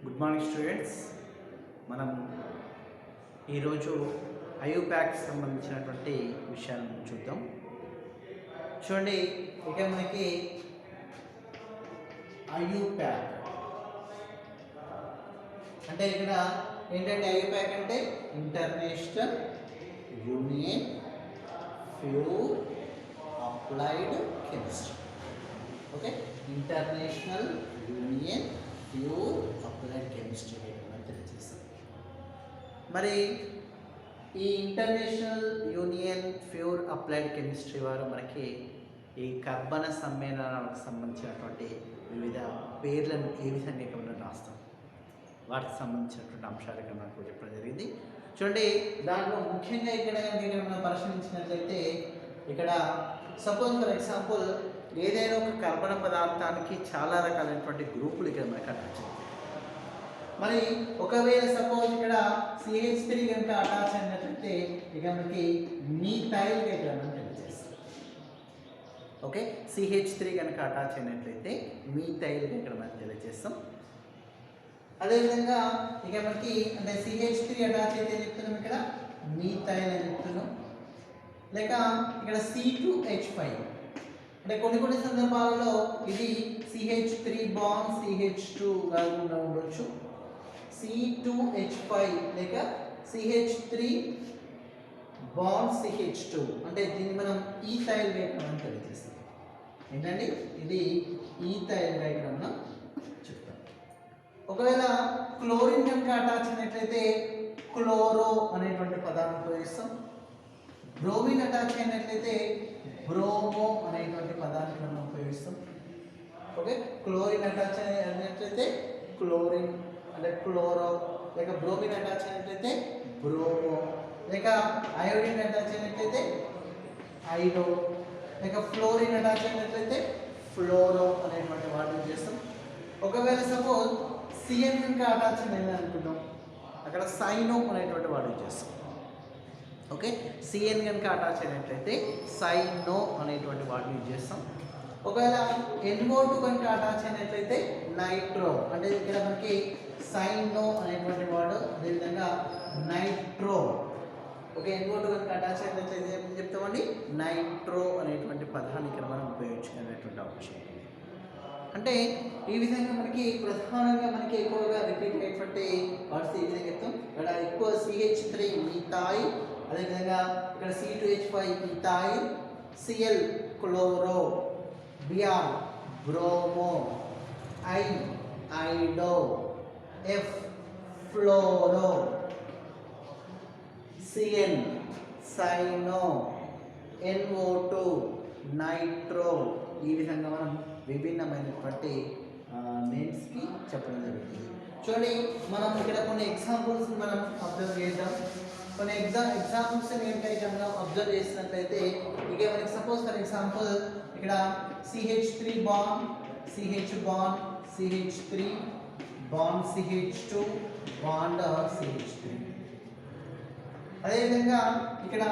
Good morning students. మనం ఈరోజు IUPAC సంబంధించినటువంటి విషయాలను చూద్దాం. చూడండి, ఇక మనకి ఐయుప్యాక్ అంటే ఇక్కడ ఏంటంటే ఐయుప్యాక్ అంటే international union pure applied chemistry. Okay, international union pure applied chemistry అని తెలియజేస్తాం. మరి ఈ international union pure applied chemistry వారు మనకి ఈ కర్బన సమ్మేళనాలకు సంబంధించినటువంటి వివిధ పేర్లను ఏ విధంగా ఇక్కడ మనం రాస్తాం, వాటికి సంబంధించినటువంటి అంశాలు ఇక్కడ మనకు చెప్పడం జరిగింది. చూడండి, దాంట్లో ముఖ్యంగా ఇక్కడ మనం పరిశీలించినట్లయితే ఇక్కడ సపోజ్ ఫర్ ఎగ్జాంపుల్ ఏదైనా ఒక కర్బన పదార్థానికి చాలా రకాలైనటువంటి గ్రూపులు ఇక్కడ మనకు అటాచ్ అవుతాయి. మరి ఒకవేళ సపోజ్ ఇక్కడ CH3 కనుక అటాచ్ అయినట్లయితే ఇక మనకి మీథైల్ ఇక్కడ మనం తెలియజేస్తాం. ఓకే, CH3 కనుక అటాచ్ అయినట్లయితే మీథైల్ ఇక్కడ మనం తెలియజేస్తాం. అదేవిధంగా ఇక మనకి అంటే CH3 అటాచ్ అయితే చెప్తున్నాం, ఇక్కడ మీథైల్ అని చెప్తున్నాం. లేక ఇక్కడ C2H5 అంటే కొన్ని సందర్భాలలో ఇది CH3 బాండ్ CH2 కాకుండా ఉండొచ్చు. C2H5 లేక CH3 బాండ్ CH2 అంటే దీన్ని మనం ఈథైల్ డైగ్రామ్ తెలియజేస్తాం. ఏంటండి, ఇది ఈథైల్ డైగ్రామ్ మనం చెప్తాం. ఒకవేళ క్లోరిన్ కనుక అటాచ్ అయినట్లయితే క్లోరో అనేటువంటి పదాన్ని ఉపయోగిస్తాం. బ్రోమిన్ అటాచ్ అయినట్లయితే బ్రోమో అనేటువంటి పదాన్ని మనం ఉపయోగిస్తాం. ఓకే, క్లోరిన్ అటాచ్ అయినట్లయితే క్లోరిన్ అంటే క్లోరో, లేక బ్రోమిన్ అటాచ్ అయినట్లయితే బ్రోమో, లేక అయోడిన్ అటాచ్ అయినట్లయితే ఐడో, లేక ఫ్లోరిన్ అటాచ్ అయినట్లయితే ఫ్లోరో అనేటువంటి వాటిని చేస్తాం. ఒకవేళ సపోజ్ CN కనుక అటాచ్ అయింది అనుకుందాం, అక్కడ సైనో అనేటువంటి వాటిని చేస్తాం. ఓకే, CN కనుక అటాచ్ అయినట్లయితే సైనో అనేటువంటి వాటిని యూజ్ చేస్తాం. ఒకవేళ NO2 కనుక అటాచ్ అయినట్లయితే నైట్రో అంటే ఇక్కడ మనకి సైనో అనేటువంటి వాడు, అదేవిధంగా నైట్రో. ఓకే, NO2 కనుక అటాచ్ అయినట్లయితే ఏం చెప్తామండి, నైట్రో అనేటువంటి పదాన్ని ఇక్కడ మనం ఉపయోగించుకునేటువంటి అవకాశం ఉంది. అంటే ఈ విధంగా మనకి ప్రధానంగా మనకి ఎక్కువగా రిపీట్ అయ్యేటువంటి వర్డ్స్ ఈ విధంగా చెప్తాం. ఇక్కడ ఎక్కువ CH3 మీథైల్, అదేవిధంగా ఇక్కడ C2H5 ethyl, Cl chloro, Br bromo, I I do, F ఫ్లోరో, Cn cyano, NO2 nitro. ఈ విధంగా మనం విభిన్నమైనటువంటి నేమ్స్కి చెప్పడం జరుగుతుంది. చూడండి, మనం ఇక్కడ కొన్ని ఎగ్జాంపుల్స్ మనం అబ్జర్వ్ చేద్దాం. కొన్ని ఎగ్జాంపుల్స్ ఏంటంటే మనం అబ్జర్వ్ చేసినట్లయితే ఇక మనకి సపోజ్ ఫర్ ఎగ్జాంపుల్ ఇక్కడ CH3 bond CH bond CH3 bond CH2 bond CH3. అదేవిధంగా ఇక్కడ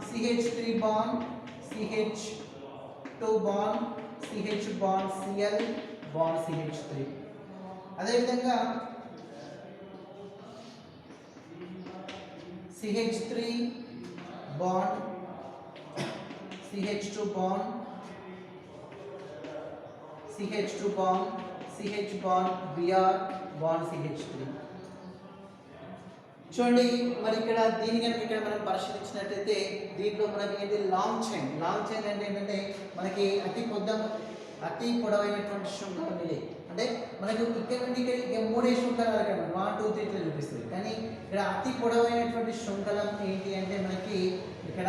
CH3 bond CH2 bond CH bond Cl bond CH3. అదేవిధంగా CH3 bond CH2 bond CH2 bond CH bond Br bond CH3. చూడండి, మరి ఇక్కడ దీని కనుక ఇక్కడ మనం పరిశీలించినట్లయితే దీంట్లో మనకి ఏంటి లాంగ్ చైన్ అంటే ఏంటంటే మనకి అతి పొడవైనటువంటి శృంఖలం ఇది. అంటే మనకు ఇక్కడ నుండి ఇక 3 శృంఖలాలు ఇక్కడ 1 2 3 చూపిస్తుంది. కానీ ఇక్కడ అతి పొడవైనటువంటి శృంఖలం ఏంటి అంటే మనకి ఇక్కడ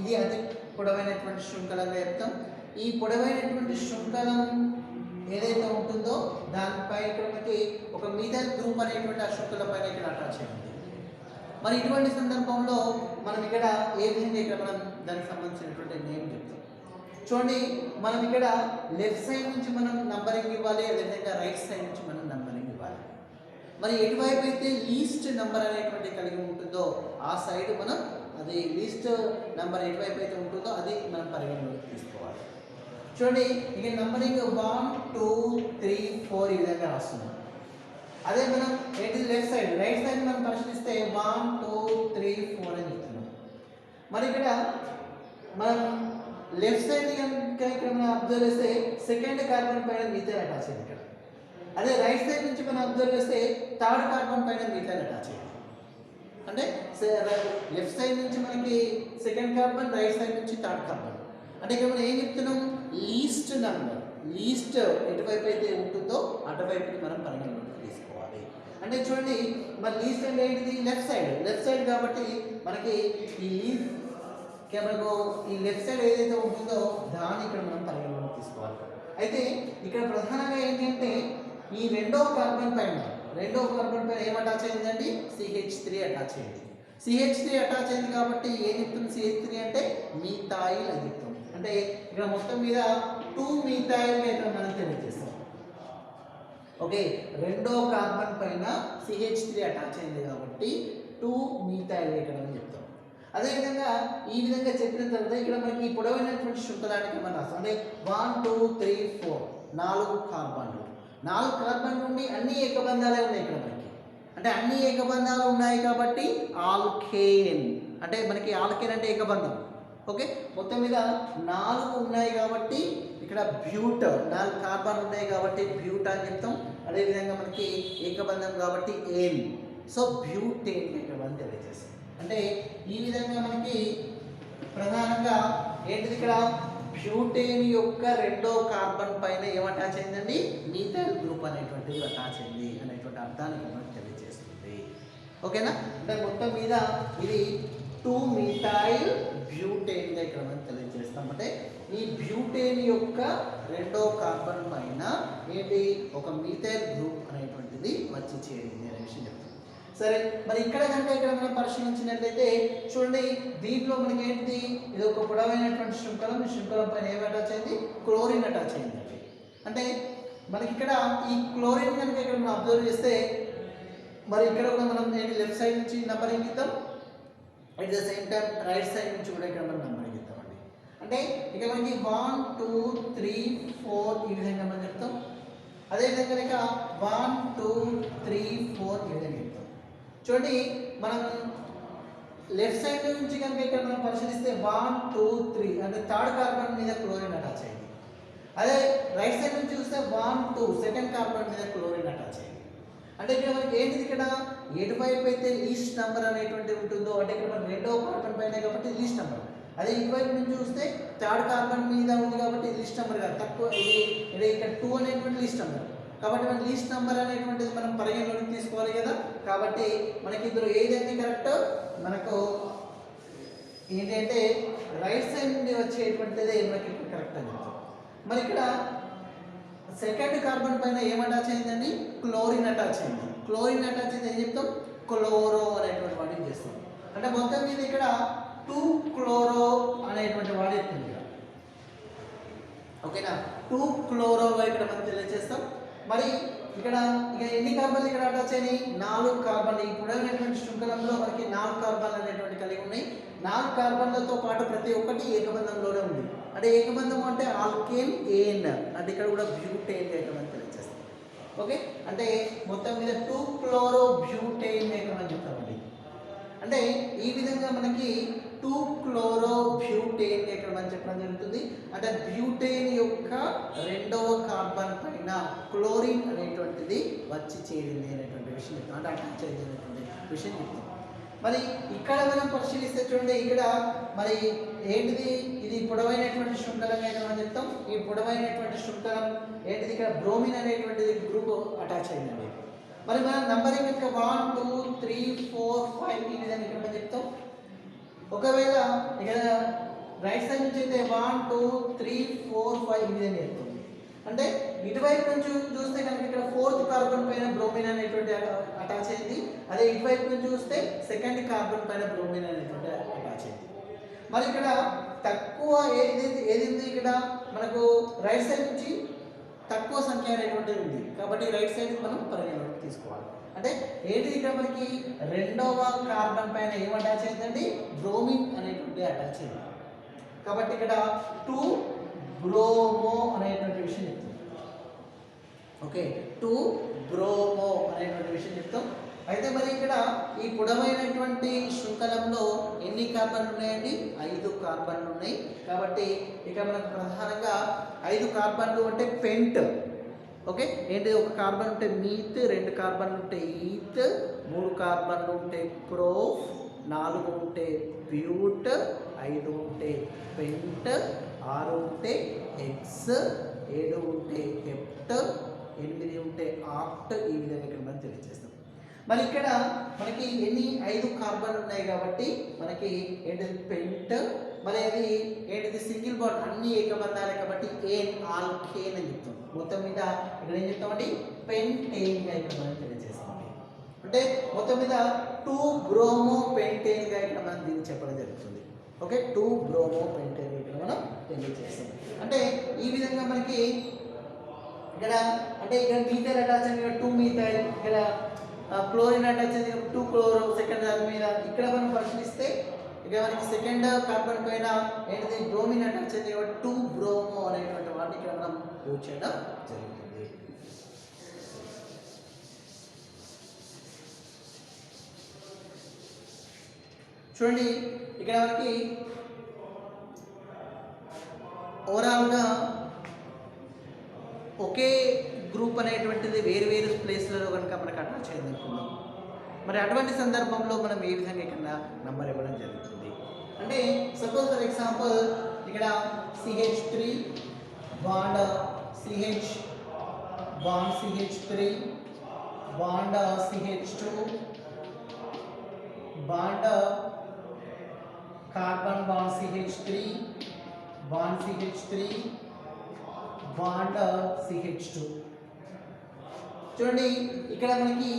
ఇది అతి పొడవైనటువంటి శృంఖలంగా చెప్తాం. ఈ పొడవైనటువంటి శృంఖలం ఏదైతే ఉంటుందో దానిపై ఇక్కడ మనకి ఒక మీథైల్ గ్రూప్ అనేటువంటి ఆ శృంఖల పైన ఇక్కడ అటాచ్ అయింది. మరి ఇటువంటి సందర్భంలో మనం ఇక్కడ ఏ విధంగా ఇక్కడ మనం దానికి సంబంధించినటువంటి నేమ్ చెప్తాం. చూడండి, మనం ఇక్కడ లెఫ్ట్ సైడ్ నుంచి మనం నంబరింగ్ ఇవ్వాలి, అదేవిధంగా రైట్ సైడ్ నుంచి మనం నంబరింగ్ ఇవ్వాలి. మరి ఎటువైపు అయితే లీస్ట్ నెంబర్ అనేటువంటి కలిగి ఉంటుందో ఆ సైడ్ మనం అది లీస్ట్ నెంబర్ ఎటువైపు అయితే ఉంటుందో అది మనం పరిగణలోకి తీసుకోవాలి. చూడండి, ఇక నంబరింగ్ 1 2 3 4 ఈ విధంగా రాస్తున్నాం. అదే మనం ఏంటిది లెఫ్ట్ సైడ్, రైట్ సైడ్ మనం పరిశీలిస్తే 1 2 3 4 అని చెప్తున్నాం. మరి ఇక్కడ మనం లెఫ్ట్ సైడ్ కనుక ఇక్కడ మనం అబ్జర్వ్ చేస్తే సెకండ్ కార్బన్ పైన మీథైల్ అటాచ్ అయింది ఇక్కడ. అదే రైట్ సైడ్ నుంచి మనం అబ్జర్వ్ చేస్తే థర్డ్ కార్బన్ పైన మీథైల్ అటాచ్ అయింది. అంటే లెఫ్ట్ సైడ్ నుంచి మనకి సెకండ్ కార్బన్, రైట్ సైడ్ నుంచి థర్డ్ కార్బన్. అంటే ఇక్కడ మనం ఏం చెప్తున్నాం, లీస్ట్ నెంబర్, లీస్ట్ ఎటువైపు అయితే ఉంటుందో అటువైపుకి మనం పరిగణలోకి తీసుకోవాలి. అంటే చూడండి మరి లీస్ట్ అంటే ఏంటిది, లెఫ్ట్ సైడ్ కాబట్టి మనకి ఈ లీఫ్ మనకు ఈ లెఫ్ట్ సైడ్ ఏదైతే ఉంటుందో దాన్ని ఇక్కడ మనం పరిగణలోకి తీసుకోవాలి. అయితే ఇక్కడ ప్రధానంగా ఏంటంటే ఈ రెండో కార్బన్ పైన ఏం అటాచ్ అయిందండి, CH3 అటాచ్ అయింది. CH3 అటాచ్ అయింది కాబట్టి ఏం చెప్తుంది, CH3 అంటే మీథైల్ అని చెప్తాం. అంటే ఇక్కడ మొత్తం మీద 2 మీథైల్ ఇక్కడ మనం తెలియజేస్తాం. ఓకే, రెండో కార్బన్ పైన CH3 అటాచ్ అయింది కాబట్టి 2 మీథైల్ ఇక్కడ అని చెప్తాం. అదేవిధంగా ఈ విధంగా చెప్పిన తర్వాత ఇక్కడ మనకి ఈ పొడవైనటువంటి శృంఖలానికి మనం రాస్తాం. అంటే 1 2 3 4 4 కార్బన్లు, 4 కార్బన్ నుండి అన్ని ఏకబంధాలే ఉన్నాయి ఇక్కడ మనకి. అంటే అన్ని ఏకబంధాలు ఉన్నాయి కాబట్టి ఆల్కేన్, అంటే మనకి ఆల్కేన్ అంటే ఏకబంధం. ఓకే, మొత్తం మీద 4 ఉన్నాయి కాబట్టి ఇక్కడ బ్యూట్, 4 కార్బన్ ఉన్నాయి కాబట్టి బ్యూట్ అని చెప్తాం. అదేవిధంగా మనకి ఏకబంధం కాబట్టి ఏన్, సో బ్యూటేన్ ఇక్కడ మనం తెలియజేస్తాం. అంటే ఈ విధంగా మనకి ప్రధానంగా ఏంటిది ఇక్కడ బ్యూటేన్ యొక్క రెండో కార్బన్ పైన ఏం అటాచ్ అయిందండి, మీథైల్ గ్రూప్ అనేటువంటిది అటాచ్ అయింది అనేటువంటి అర్థాన్ని మనకు తెలియజేస్తుంది. ఓకేనా, అంటే మొత్తం మీద ఇది 2 మీథైల్ బ్యూటేన్గా ఇక్కడ మనం తెలియజేస్తాం. అంటే ఈ బ్యూటేన్ యొక్క రెండో కార్బన్ పైన ఏంటి ఒక మీథైల్ గ్రూప్ అనేటువంటిది వచ్చి చేరింది అనే విషయం చెప్తాం. సరే, మరి ఇక్కడ కనుక ఇక్కడ మనం పరిశీలించినట్లయితే చూడండి, దీంట్లో మనకి ఏంటి, ఇది ఒక పొడవైనటువంటి శృంఖలం. ఈ శృంఖలం పైన ఏమి అటాచ్ అయింది, క్లోరిన్ అటాచ్ అయింది. అంటే మనకి ఇక్కడ ఈ క్లోరిన్ కనుక ఇక్కడ మనం అబ్జర్వ్ చేస్తే మరి ఇక్కడ కూడా మనం ఏంటి లెఫ్ట్ సైడ్ నుంచి నంబరింగ్ ఇద్దాం, at the same time right side నుంచి కూడా ఇక్కడ మనం నంబరింగ్ ఇద్దామండి. అంటే ఇక మనకి 1 2 3 4 ఈ విధంగా మనం చెప్తాం. అదేవిధంగా ఇక 1 2 3 4 ఈ విధంగా చెప్తాం. చూడండి మనం లెఫ్ట్ సైడ్ నుంచి కనుక ఇక్కడ మనం పరిశీలిస్తే 1 2 3 అంటే థర్డ్ కార్బన్ మీద క్లోరిన్ అటాచ్ అయింది. అదే రైట్ సైడ్ నుంచి చూస్తే 1 2 సెకండ్ కార్బన్ మీద క్లోరిన్ అటాచ్ అయింది. అంటే ఇక్కడ మనకి ఏంటిది, ఇక్కడ ఎటువైపు అయితే లీస్ట్ నెంబర్ అనేటువంటి ఉంటుందో, అంటే ఇక్కడ మన రెండో కార్బన్ పైన కాబట్టి లీస్ట్ నెంబర్. అదే ఇటువైపు నుంచి చూస్తే థర్డ్ కార్బన్ మీద ఉంది కాబట్టి లీస్ట్ నెంబర్ కాదు, తక్కువ. ఇది ఇక్కడ 2 అనేటువంటి లీస్ట్ నెంబర్ కాబట్టి మన లీస్ట్ నెంబర్ అనేటువంటిది మనం పరిగణలోకి తీసుకోవాలి కదా. కాబట్టి మనకి ఇందులో ఏదైతే కరెక్ట్, మనకు ఏంటంటే రైట్ సైడ్ నుండి వచ్చేటువంటిది మనకి కరెక్ట్ అని చెప్తాం. మరి ఇక్కడ సెకండ్ కార్బన్ పైన ఏం అటాచ్ అయిందండి, క్లోరిన్ అటాచ్ అయింది. క్లోరిన్ అటాచ్ అయింది ఏం చెప్తాం, క్లోరో అనేటువంటి వాటిని చేస్తాం. అంటే మొత్తం మీద ఇక్కడ 2 క్లోరో అనేటువంటి వాడు చెప్తుంది ఇక్కడ. ఓకేనా, 2 క్లోరో ఇక్కడ మనం తెలియజేస్తాం. మరి ఇక్కడ ఇక ఎన్ని కార్బన్లు ఇక్కడ అటాచ్ అయినాయి, 4 కార్బన్లు. ఈ పొడవైనటువంటి శృంఖలంలో మనకి 4 కార్బన్లు అనేటువంటి కలిగి ఉన్నాయి. 4 కార్బన్లతో పాటు ప్రతి ఒక్కటి ఏకబంధంలోనే ఉంది. అంటే ఏకబంధం అంటే ఆల్కేన్ ఏన్, అంటే ఇక్కడ కూడా బ్యూటేన్ ఏకబంధం తెలియజేస్తాం. ఓకే, అంటే మొత్తం మీద 2 క్లోరో బ్యూటేన్ ఏకమని చెప్తామండి. అంటే ఈ విధంగా మనకి 2 క్లోరో బ్యూటేన్ ఇక్కడ మనం చెప్పడం జరుగుతుంది. అంటే బ్యూటేన్ యొక్క రెండవ కార్బన్ పైన క్లోరిన్ అనేటువంటిది వచ్చి చేరింది అనేటువంటి విషయం చెప్తాం. అంటే అటాచ్ అయింది అనేటువంటి విషయం చెప్తాం. మరి ఇక్కడ మనం పరిశీలిస్తే చూడండి, ఇక్కడ మరి ఏంటిది, ఇది పొడవైనటువంటి శృంఖలంగా ఇక్కడ మనం చెప్తాం. ఈ పొడవైనటువంటి శృంఖలం ఏంటిది, ఇక్కడ బ్రోమిన్ అనేటువంటిది గ్రూప్ అటాచ్ అయిందండి. మరి మనం నంబరింగ్ కనుక 1 2 3 4 5 ఈ విధంగా ఇక్కడ మనం చెప్తాం. ఒకవేళ ఇక్కడ రైట్ సైడ్ నుంచి అయితే 1 2 3 4 5 ఈ విధంగా చెప్తాం. అంటే ఇటువైపు నుంచి చూస్తే కనుక ఇక్కడ 4th కార్బన్ పైన బ్రోమిన్ అనేటువంటి అటాచ్ అయింది. అదే ఇటువైపు నుంచి చూస్తే సెకండ్ కార్బన్ పైన బ్రోమిన్ అనేటువంటి అటాచ్ అయింది. మరి ఇక్కడ తక్కువ ఏది ఉంది, ఇక్కడ మనకు రైట్ సైడ్ నుంచి తక్కువ సంఖ్య అనేటువంటిది ఉంది కాబట్టి రైట్ సైడ్ మనం పరిగణలోకి తీసుకోవాలి. అంటే ఏంటి, ఇక్కడ మనకి రెండవ కార్బన్ పైన ఏం అటాచ్ అయిందండి, బ్రోమిన్ అనేటువంటి అటాచ్ అయింది. కాబట్టి ఇక్కడ 2 బ్రోమో అనేటువంటి విషయం చెప్తుంది. ఓకే, 2 బ్రోమో అనేటువంటి విషయం చెప్తాం. అయితే మరి ఇక్కడ ఈ పొడవైనటువంటి శృంఖలంలో ఎన్ని కార్బన్లు ఉన్నాయండి? 5 కార్బన్లు ఉన్నాయి. కాబట్టి ఇక మనకు ప్రధానంగా 5 కార్బన్లు అంటే పెంట్. ఓకే, ఏంటి? ఒక కార్బన్ ఉంటే మీత్, 2 కార్బన్లు ఉంటే ఈత్, 3 కార్బన్లు ఉంటే ప్రోఫ్, 4 ఉంటే బ్యూట్, 5 ఉంటే పెంట్, 6 ఉంటే హెక్స్, 7 ఉంటే హెప్ట్, 8 ఉంటే ఆక్ట్. ఈ విధంగా ఇక్కడ మనం తెలియజేస్తాం. మరి ఇక్కడ మనకి ఎన్ని 5 కార్బన్లు ఉన్నాయి కాబట్టి మనకి ఏంటిది? పెంట్. మరి అది ఏంటిది? సింగిల్ బాండ్, అన్ని ఏకబంధాలే కాబట్టి ఏన్ ఆల్కేన్ అని చెప్తాం. మొత్తం మీద ఇక్కడ ఏం చెప్తామండి? పెంటేన్గా ఇక్కడ మనం తెలియజేస్తామండి. అంటే మొత్తం మీద 2 బ్రోమో పెంటేన్గా ఇక్కడ మనం దీన్ని చెప్పడం జరుగుతుంది. ఓకే, 2 బ్రోమో పెంటేన్ ఇక్కడ మనం తెలియజేస్తాం. అంటే ఈ విధంగా మనకి ఇక్కడ అంటే ఇక్కడ మీథైల్ అటాచ్ అయింది, 2 మీథైల్, ఇక్కడ క్లోరిన్ అటాచ్ అయింది, 2 క్లోరో. సెకండ్ దాని మీద ఇక్కడ మనం పరిశీలిస్తే ఇక మనకి సెకండ్ కార్బన్ పైన ఏంటిది? బ్రోమిన్ అటాచ్ అయింది కాబట్టి 2 బ్రోమో అనేటువంటి వాటిని ఇక్కడ మనం యూజ్ చేయడం జరుగుతుంది. చూడండి, ఇక్కడ మనకి ఓవరాల్గా ఒకే గ్రూప్ అనేటువంటిది వేరు వేరు ప్లేస్లలో కనుక మనకు అటాచ్ అయింది అనుకున్నాం. మరి అటువంటి సందర్భంలో మనం ఏ విధంగా ఇక్కడ నంబర్ ఇవ్వడం జరుగుతుంది అంటే, సపోజ్ ఫర్ ఎగ్జాంపుల్ ఇక్కడ CH3 bond CH bond CH3 bond CH2 bond carbon bond CH3 bond CH3 bond CH2. చూడండి, ఇక్కడ మనకి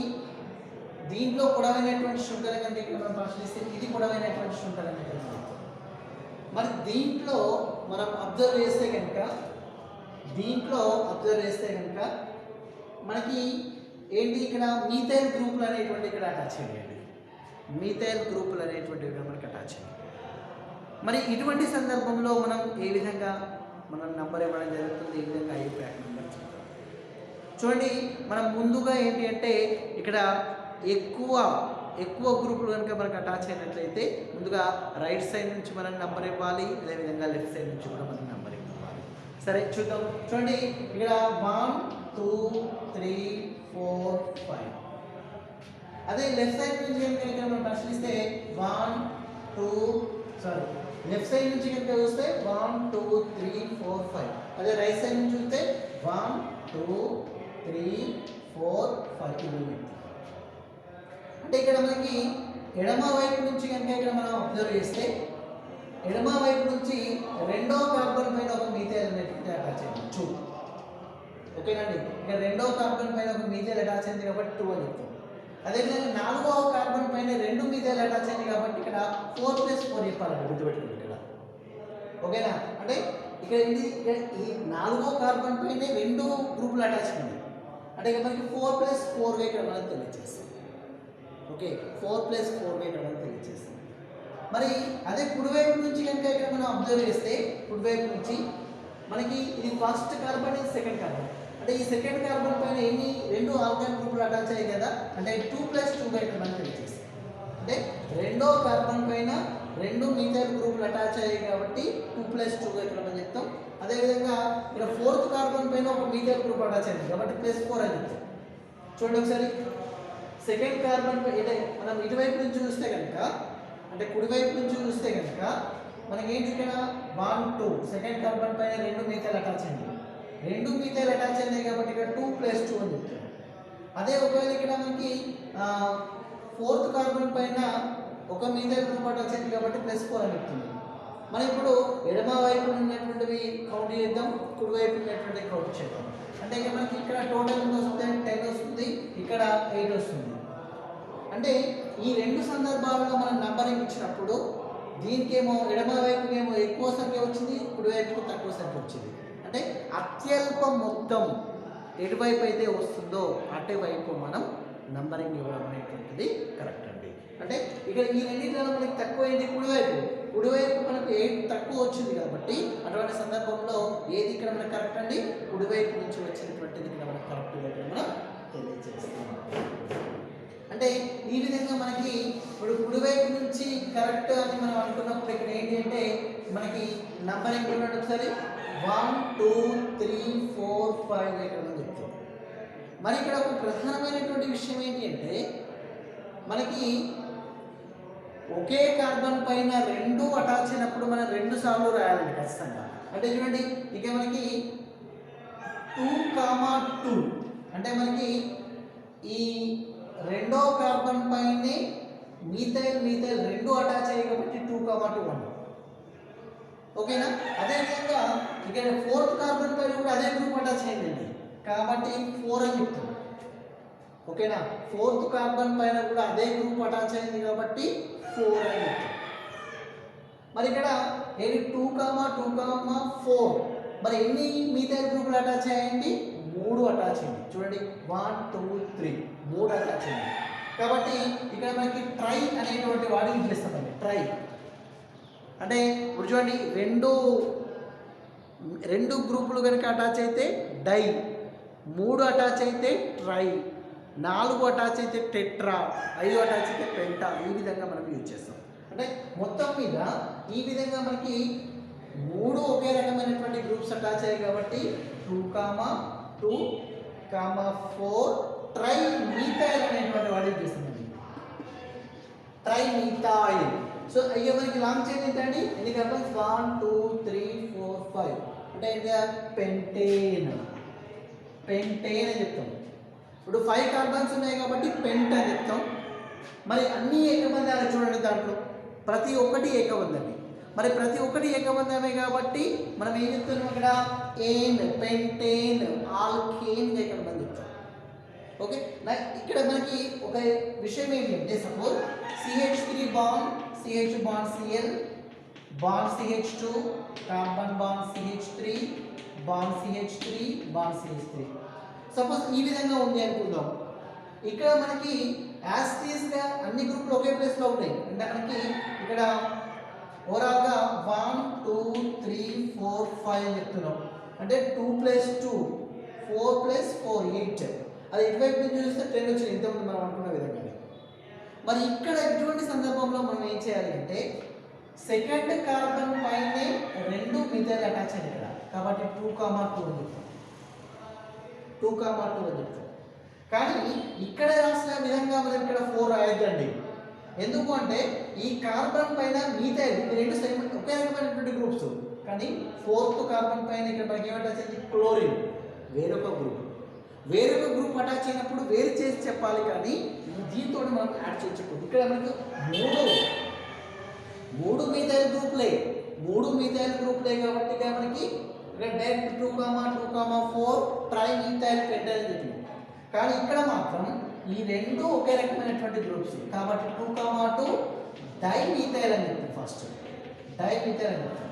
దీంట్లో పొడవైనటువంటి శృంఖల కంటే ఇక్కడ మనం పరిశీలిస్తే ఇది పొడవైనటువంటి శృంఖల. మరి దీంట్లో మనం అబ్జర్వ్ చేస్తే కనుక మనకి ఏంటి? ఇక్కడ మీథైల్ గ్రూపులు అనేటువంటి ఇక్కడ అటాచ్ చేయండి. మీథైల్ గ్రూపులు అనేటువంటి ఇక్కడ మనకి అటాచ్ చేయండి. మరి ఇటువంటి సందర్భంలో మనం ఏ విధంగా మనం నంబర్ ఇవ్వడం జరుగుతుంది? ఈ విధంగా ఐప్యాక్ నెంబర్ చూడండి. మనం ముందుగా ఏంటి అంటే ఇక్కడ ఎక్కువ గ్రూపులు కనుక మనకు అటాచ్ అయినట్లయితే ముందుగా రైట్ సైడ్ నుంచి మనం నంబర్ ఇవ్వాలి, అదేవిధంగా లెఫ్ట్ సైడ్ నుంచి కూడా మనం నంబర్ ఇవ్వాలి. సరే చూద్దాం. చూడండి, ఇక్కడ 1 2 3 4 5. అదే లెఫ్ట్ సైడ్ నుంచి కనుక మనం పరిశీలిస్తే లెఫ్ట్ సైడ్ నుంచి కనుక చూస్తే 1 2 3 4 5. అదే రైట్ సైడ్ నుంచి చూస్తే 1 2 3 4 5. అంటే ఇక్కడ మనకి ఎడమ వైపు నుంచి కనుక ఇక్కడ మనం అబ్జర్వ్ చేస్తే ఎడమ వైపు నుంచి రెండవ కార్బన్ పైన ఒక మీథైల్ అనేటువంటి అటాచ్ అయింది 2. ఓకేనండి, ఇక్కడ రెండవ కార్బన్ పైన ఒక మీథైల్ అటాచ్ అయింది కాబట్టి 2 అని చెప్తాం. అదేవిధంగా నాలుగవ కార్బన్ పైన 2 మీథైల్ అటాచ్ అయింది కాబట్టి ఇక్కడ 4 + 4 చెప్పాలండి, గుర్తుపెట్టుకోండి ఇక్కడ. ఓకేనా? అంటే ఇక్కడ ఈ నాలుగో కార్బన్ పైన 2 గ్రూపులు అటాచ్ అయింది అంటే ఇక మనకి 4 + 4 ఇక్కడ మనం తెలియజేస్తాం. ఓకే, 4 + 4 ఇక్కడ మనం తెలియజేస్తాం. మరి అదే కుడివైపు నుంచి కనుక ఇక్కడ మనం అబ్జర్వ్ చేస్తే కుడివైపు నుంచి మనకి ఇది ఫస్ట్ కార్బన్, ఇది సెకండ్ కార్బన్. అంటే ఈ సెకండ్ కార్బన్ పైన ఎన్ని 2 ఆల్కైల్ గ్రూపులు అటాచ్ అయ్యాయి కదా, అంటే 2 + 2 ఇక్కడ మనం తెలియజేస్తాం. అంటే రెండో కార్బన్ పైన 2 మీథైల్ గ్రూపులు అటాచ్ అయ్యాయి కాబట్టి 2 + 2 ఇక్కడ మనం చెప్తాం. అదేవిధంగా ఇక్కడ 4th కార్బన్ పైన ఒక మీథైల్ గ్రూప్ అటాచ్ అయింది కాబట్టి +4 అని చెప్తాం. చూడండి ఒకసారి, సెకండ్ కార్బన్ అంటే మనం ఇటువైపు నుంచి చూస్తే కనుక అంటే కుడివైపు నుంచి చూస్తే కనుక మనకి ఏంటి ఇక్కడ 1 2 సెకండ్ కార్బన్ పైన 2 మీథైల్ అటాచ్ అయింది. 2 మీథైల్ అటాచ్ అయింది కాబట్టి ఇక్కడ 2 + 2 అని చెప్తాం. అదే ఒకవేళ ఇక్కడ మనకి 4th కార్బన్ పైన ఒక మీథైల్ గ్రూప్ అటాచ్ అయింది కాబట్టి +4 అని చెప్తుంది. మనం ఇప్పుడు ఎడమ వైపు ఉన్నటువంటివి కౌంట్ చేద్దాం, కుడివైపు ఉన్నటువంటి కౌంట్ చేద్దాం. అంటే ఇక మనకి ఇక్కడ టోటల్ ఎంత వస్తుంది? 10 వస్తుంది, ఇక్కడ 8 వస్తుంది. అంటే ఈ 2 సందర్భాల్లో మనం నంబరింగ్ ఇచ్చినప్పుడు దీనికేమో ఎడమ వైపుకేమో ఎక్కువ సంఖ్య వచ్చింది, కుడివైపుకు తక్కువ సంఖ్య వచ్చింది. అంటే అత్యల్ప మొత్తం ఎటువైపు అయితే వస్తుందో అటువైపు మనం నంబరింగ్ ఇవ్వడం అనేటువంటిది కరెక్ట్ అండి. అంటే ఇక్కడ ఈ రెండింటిలో మనకి తక్కువ ఏంటి? కుడివైపు మనకు 8 తక్కువ వచ్చింది కాబట్టి అటువంటి సందర్భంలో ఏది ఇక్కడ మనకు కరెక్ట్ అండి? కుడివైపు నుంచి వచ్చినటువంటిది ఇక్కడ మనకు కరెక్ట్ కరెక్ట్ అని మనం అనుకున్నప్పుడు ఇక్కడ ఏంటి అంటే మనకి నంబరింగ్ చూడండి ఒకసారి 1 2 3 4 5 ఇక్కడ ఉంది. మరి ఇక్కడ ఒక ప్రధానమైనటువంటి విషయం ఏంటి అంటే మనకి ఒకే కార్బన్ పైన రెండు అటాచ్ అయినప్పుడు మనం రెండు సార్లు రాయాలండి ఖచ్చితంగా. అంటే చూడండి ఇక మనకి 2, 2 అంటే మనకి ఈ రెండో కార్బన్ పైనే మీథైల్ రెండు అటాచ్ అయ్యాయి కాబట్టి 2, 2 1. ఓకేనా? అదేవిధంగా ఇక్కడ ఫోర్త్ కార్బన్ పైన కూడా అదే గ్రూప్ అటాచ్ అయిందండి కాబట్టి 4 అని చెప్తాం. ఓకేనా? ఫోర్త్ కార్బన్ పైన కూడా అదే గ్రూప్ అటాచ్ అయింది కాబట్టి 4 అని చెప్తాం. మరి ఇక్కడ ఏంటి 2, 2, 4 మరి ఎన్ని మీథైల్ గ్రూపులు అటాచ్ అయ్యాయండి? 3 అటాచ్ అయింది. చూడండి 1 2 3 3 అటాచ్ అయింది. కాబట్టి ఇక్కడ మనకి ట్రై అనేటువంటి వాడిని చేస్తామండి. ట్రై అంటే ఇప్పుడు చూడండి రెండు గ్రూపులు కనుక అటాచ్ అయితే డై, 3 అటాచ్ అయితే ట్రై, 4 అటాచ్ అయితే టెట్రా, 5 అటాచ్ అయితే పెంటా. ఈ విధంగా మనం యూజ్ చేస్తాం. అంటే మొత్తం మీద ఈ విధంగా మనకి 3 ఒకే రకమైనటువంటి గ్రూప్స్ అటాచ్ అయ్యాయి కాబట్టి 2, 2, 4 ట్రై మీథైల్ అనేటువంటి వాడు చేస్తుందండి. Try methyl. సో అయ్యో మనకి లాంగ్ చైన్ ఏంటండి? ఎన్ని కార్బన్స్? 1 2 3 4 5 అంటే ఏంటి? పెంటేన్ అని చెప్తాం. ఇప్పుడు 5 కార్బన్స్ ఉన్నాయి కాబట్టి పెంట్ అని చెప్తాం. మరి అన్ని ఏకబంధాలు చూడండి, దాంట్లో ప్రతి ఒక్కటి ఏకబంధమే. మరి ప్రతి ఒక్కటి ఏకబంధమే కాబట్టి మనం ఏం చెప్తున్నాం ఇక్కడ? ఏన్, పెంటేన్, ఆల్కేన్ ఏకబంధం చెప్తాం. ఓకే, ఇక్కడ మనకి ఒక విషయం ఏంటి అంటే suppose CH3 bond CH bond Cl bond CH2 carbon bond CH3 bond CH3 bond CH3 suppose ఈ విధంగా ఉంది అనుకుందాం. ఇక్కడ మనకి యాస్టీస్గా అన్ని గ్రూపులు ఒకే ప్లేస్లో ఉంటాయి. అంటే మనకి ఇక్కడ ఓవరాల్గా 1 2 3 4 5 అని చెప్తున్నాం. అంటే 2 + 2 4 + 4 8. అది ఇటువైపు నుంచి చూస్తే 10 వచ్చింది ఇంతకుముందు మనం అనుకున్న విధంగా. మరి ఇక్కడ ఎటువంటి సందర్భంలో మనం ఏం చేయాలి అంటే సెకండ్ కార్బన్ పైనే 2 మీథైల్ అటాచ్ అయ్యాయి ఇక్కడ కాబట్టి 2, 2 అని చెప్తాం. 2, 2 అని చెప్తాం. కానీ ఇక్కడ రాసిన విధంగా మనం ఇక్కడ 4 రాయొద్దండి. ఎందుకు అంటే ఈ కార్బన్ పైన మీథైల్ రెండు ఒకే రకమైనటువంటి గ్రూప్స్, కానీ ఫోర్త్ కార్బన్ పైన ఇక్కడ మనకి ఏమటాచ్ అయింది? క్లోరిన్, వేరొక గ్రూప్ అటాచ్ అయినప్పుడు వేరు చేసి చెప్పాలి, కానీ దీంతో మనం యాడ్ చేయకూడదు. ఇక్కడ మనకు మూడు మీథైల్ గ్రూప్లే కాబట్టి ఇక్కడ మనకి ఇక్కడ డైరెక్ట్ 2, 2, 4 ట్రై మీథైల్ పెంటేన్ అని చెప్పింది. కానీ ఇక్కడ మాత్రం ఈ రెండు ఒకే రకమైనటువంటి గ్రూప్స్ కాబట్టి 2, 2 డై మీథైల్ అని చెప్తాం. ఫస్ట్ డై మీథైల్ అని చెప్తాం.